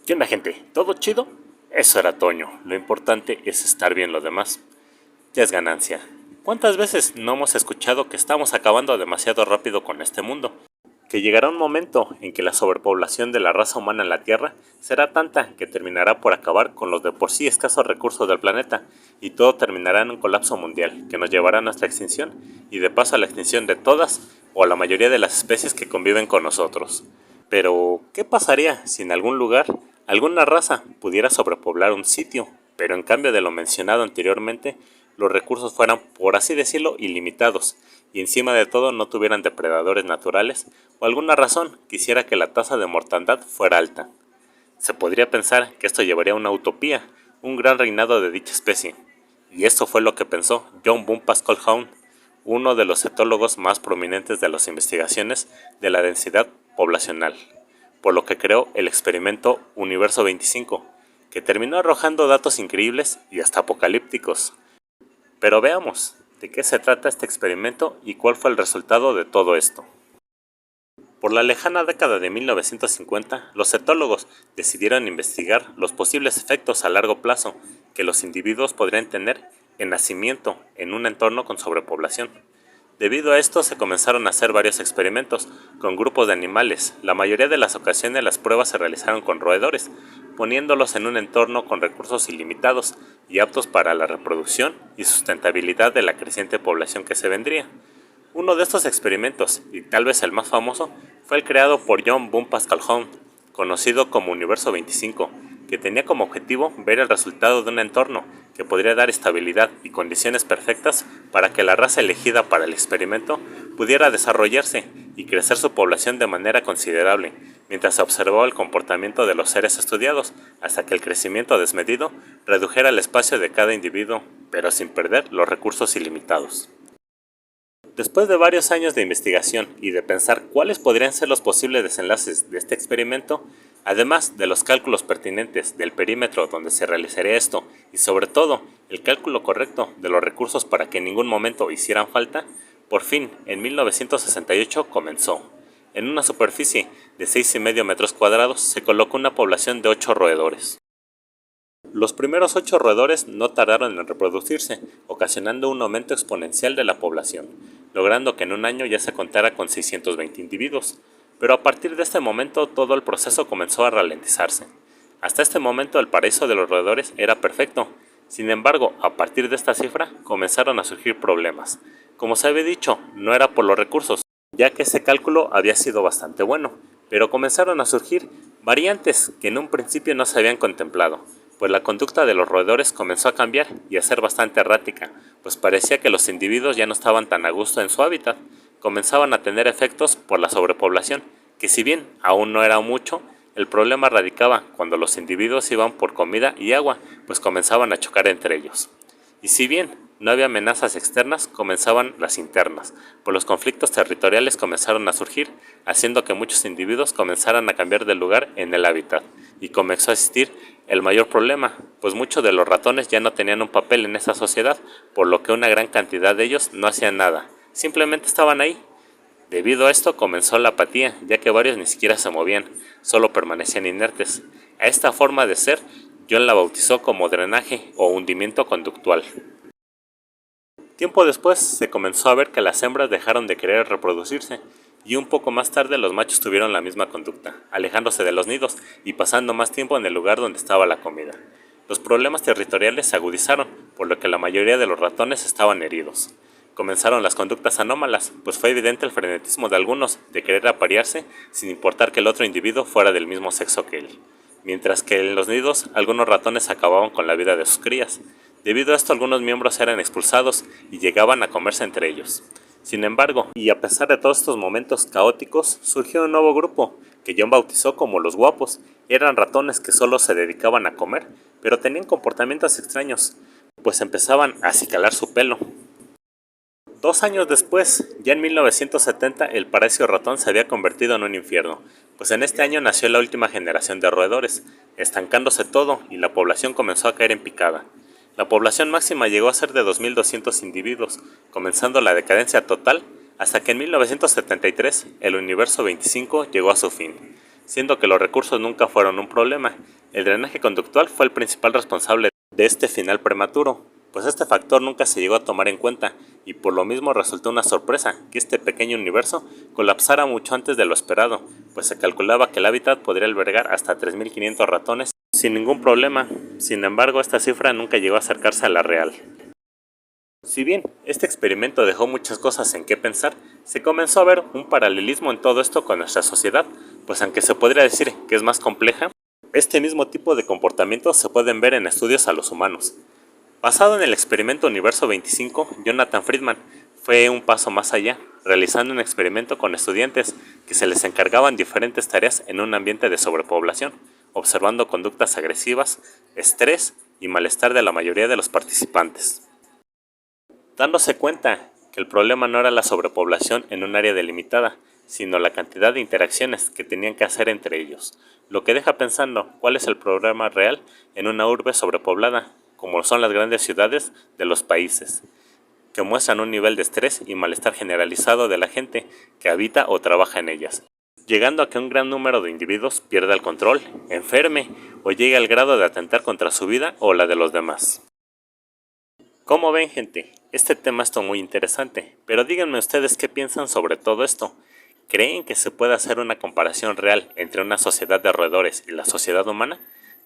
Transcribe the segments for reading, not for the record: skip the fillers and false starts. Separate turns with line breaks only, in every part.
¿Qué onda, gente? ¿Todo chido? Eso era Toño. Lo importante es estar bien lo demás. Ya es ganancia. ¿Cuántas veces no hemos escuchado que estamos acabando demasiado rápido con este mundo? Que llegará un momento en que la sobrepoblación de la raza humana en la Tierra será tanta que terminará por acabar con los de por sí escasos recursos del planeta y todo terminará en un colapso mundial que nos llevará a nuestra extinción y de paso a la extinción de todas o la mayoría de las especies que conviven con nosotros. Pero, ¿qué pasaría si en algún lugar alguna raza pudiera sobrepoblar un sitio, pero en cambio de lo mencionado anteriormente, los recursos fueran, por así decirlo, ilimitados, y encima de todo no tuvieran depredadores naturales, o alguna razón quisiera que la tasa de mortandad fuera alta? Se podría pensar que esto llevaría a una utopía, un gran reinado de dicha especie. Y esto fue lo que pensó John Boone Pascal Hone, uno de los etólogos más prominentes de las investigaciones de la densidad poblacional, por lo que creó el experimento Universo 25, que terminó arrojando datos increíbles y hasta apocalípticos. Pero veamos, ¿de qué se trata este experimento y cuál fue el resultado de todo esto? Por la lejana década de 1950, los etólogos decidieron investigar los posibles efectos a largo plazo que los individuos podrían tener en nacimiento en un entorno con sobrepoblación. Debido a esto se comenzaron a hacer varios experimentos con grupos de animales. La mayoría de las ocasiones las pruebas se realizaron con roedores, poniéndolos en un entorno con recursos ilimitados y aptos para la reproducción y sustentabilidad de la creciente población que se vendría. Uno de estos experimentos, y tal vez el más famoso, fue el creado por John Boone Pascal Hone, conocido como Universo 25, que tenía como objetivo ver el resultado de un entorno que podría dar estabilidad y condiciones perfectas para que la raza elegida para el experimento pudiera desarrollarse y crecer su población de manera considerable, mientras se observaba el comportamiento de los seres estudiados, hasta que el crecimiento desmedido redujera el espacio de cada individuo, pero sin perder los recursos ilimitados. Después de varios años de investigación y de pensar cuáles podrían ser los posibles desenlaces de este experimento, además de los cálculos pertinentes del perímetro donde se realizaría esto y sobre todo el cálculo correcto de los recursos para que en ningún momento hicieran falta, por fin en 1968 comenzó. En una superficie de 6,5 metros cuadrados se colocó una población de 8 roedores. Los primeros 8 roedores no tardaron en reproducirse, ocasionando un aumento exponencial de la población, logrando que en un año ya se contara con 620 individuos, pero a partir de este momento todo el proceso comenzó a ralentizarse. Hasta este momento el paraíso de los roedores era perfecto, sin embargo, a partir de esta cifra comenzaron a surgir problemas. Como se había dicho, no era por los recursos, ya que ese cálculo había sido bastante bueno, pero comenzaron a surgir variantes que en un principio no se habían contemplado, pues la conducta de los roedores comenzó a cambiar y a ser bastante errática, pues parecía que los individuos ya no estaban tan a gusto en su hábitat, comenzaban a tener efectos por la sobrepoblación, que si bien aún no era mucho, el problema radicaba cuando los individuos iban por comida y agua, pues comenzaban a chocar entre ellos. Y si bien no había amenazas externas, comenzaban las internas, pues los conflictos territoriales comenzaron a surgir, haciendo que muchos individuos comenzaran a cambiar de lugar en el hábitat, y comenzó a existir el mayor problema, pues muchos de los ratones ya no tenían un papel en esa sociedad, por lo que una gran cantidad de ellos no hacían nada, simplemente estaban ahí. Debido a esto comenzó la apatía, ya que varios ni siquiera se movían, solo permanecían inertes. A esta forma de ser, John la bautizó como drenaje o hundimiento conductual. Tiempo después se comenzó a ver que las hembras dejaron de querer reproducirse, y un poco más tarde los machos tuvieron la misma conducta, alejándose de los nidos y pasando más tiempo en el lugar donde estaba la comida. Los problemas territoriales se agudizaron, por lo que la mayoría de los ratones estaban heridos. Comenzaron las conductas anómalas, pues fue evidente el frenetismo de algunos de querer aparearse sin importar que el otro individuo fuera del mismo sexo que él, mientras que en los nidos algunos ratones acababan con la vida de sus crías. Debido a esto algunos miembros eran expulsados y llegaban a comerse entre ellos. Sin embargo, y a pesar de todos estos momentos caóticos, surgió un nuevo grupo, que John bautizó como los guapos. Eran ratones que solo se dedicaban a comer, pero tenían comportamientos extraños, pues empezaban a acicalar su pelo. 2 años después, ya en 1970, el paraíso ratón se había convertido en un infierno, pues en este año nació la última generación de roedores, estancándose todo y la población comenzó a caer en picada. La población máxima llegó a ser de 2.200 individuos, comenzando la decadencia total, hasta que en 1973 el Universo 25 llegó a su fin. siendo que los recursos nunca fueron un problema. El drenaje conductual fue el principal responsable de este final prematuro, pues este factor nunca se llegó a tomar en cuenta, y por lo mismo resultó una sorpresa que este pequeño universo colapsara mucho antes de lo esperado, pues se calculaba que el hábitat podría albergar hasta 3.500 ratones sin ningún problema. Sin embargo, esta cifra nunca llegó a acercarse a la real. Si bien este experimento dejó muchas cosas en qué pensar, se comenzó a ver un paralelismo en todo esto con nuestra sociedad, pues aunque se podría decir que es más compleja, este mismo tipo de comportamientos se pueden ver en estudios a los humanos. Basado en el experimento Universo 25, Jonathan Friedman fue un paso más allá, realizando un experimento con estudiantes que se les encargaban diferentes tareas en un ambiente de sobrepoblación, observando conductas agresivas, estrés y malestar de la mayoría de los participantes. Dándose cuenta que el problema no era la sobrepoblación en un área delimitada, sino la cantidad de interacciones que tenían que hacer entre ellos, lo que deja pensando cuál es el problema real en una urbe sobrepoblada, como son las grandes ciudades de los países, que muestran un nivel de estrés y malestar generalizado de la gente que habita o trabaja en ellas, llegando a que un gran número de individuos pierda el control, enferme o llegue al grado de atentar contra su vida o la de los demás. ¿Cómo ven, gente? Este tema está muy interesante, pero díganme ustedes qué piensan sobre todo esto. ¿Creen que se puede hacer una comparación real entre una sociedad de roedores y la sociedad humana?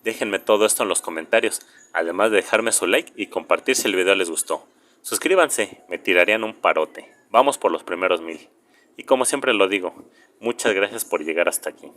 Déjenme todo esto en los comentarios, además de dejarme su like y compartir si el video les gustó. Suscríbanse, me tirarían un parote. Vamos por los primeros 1000. Y como siempre lo digo, muchas gracias por llegar hasta aquí.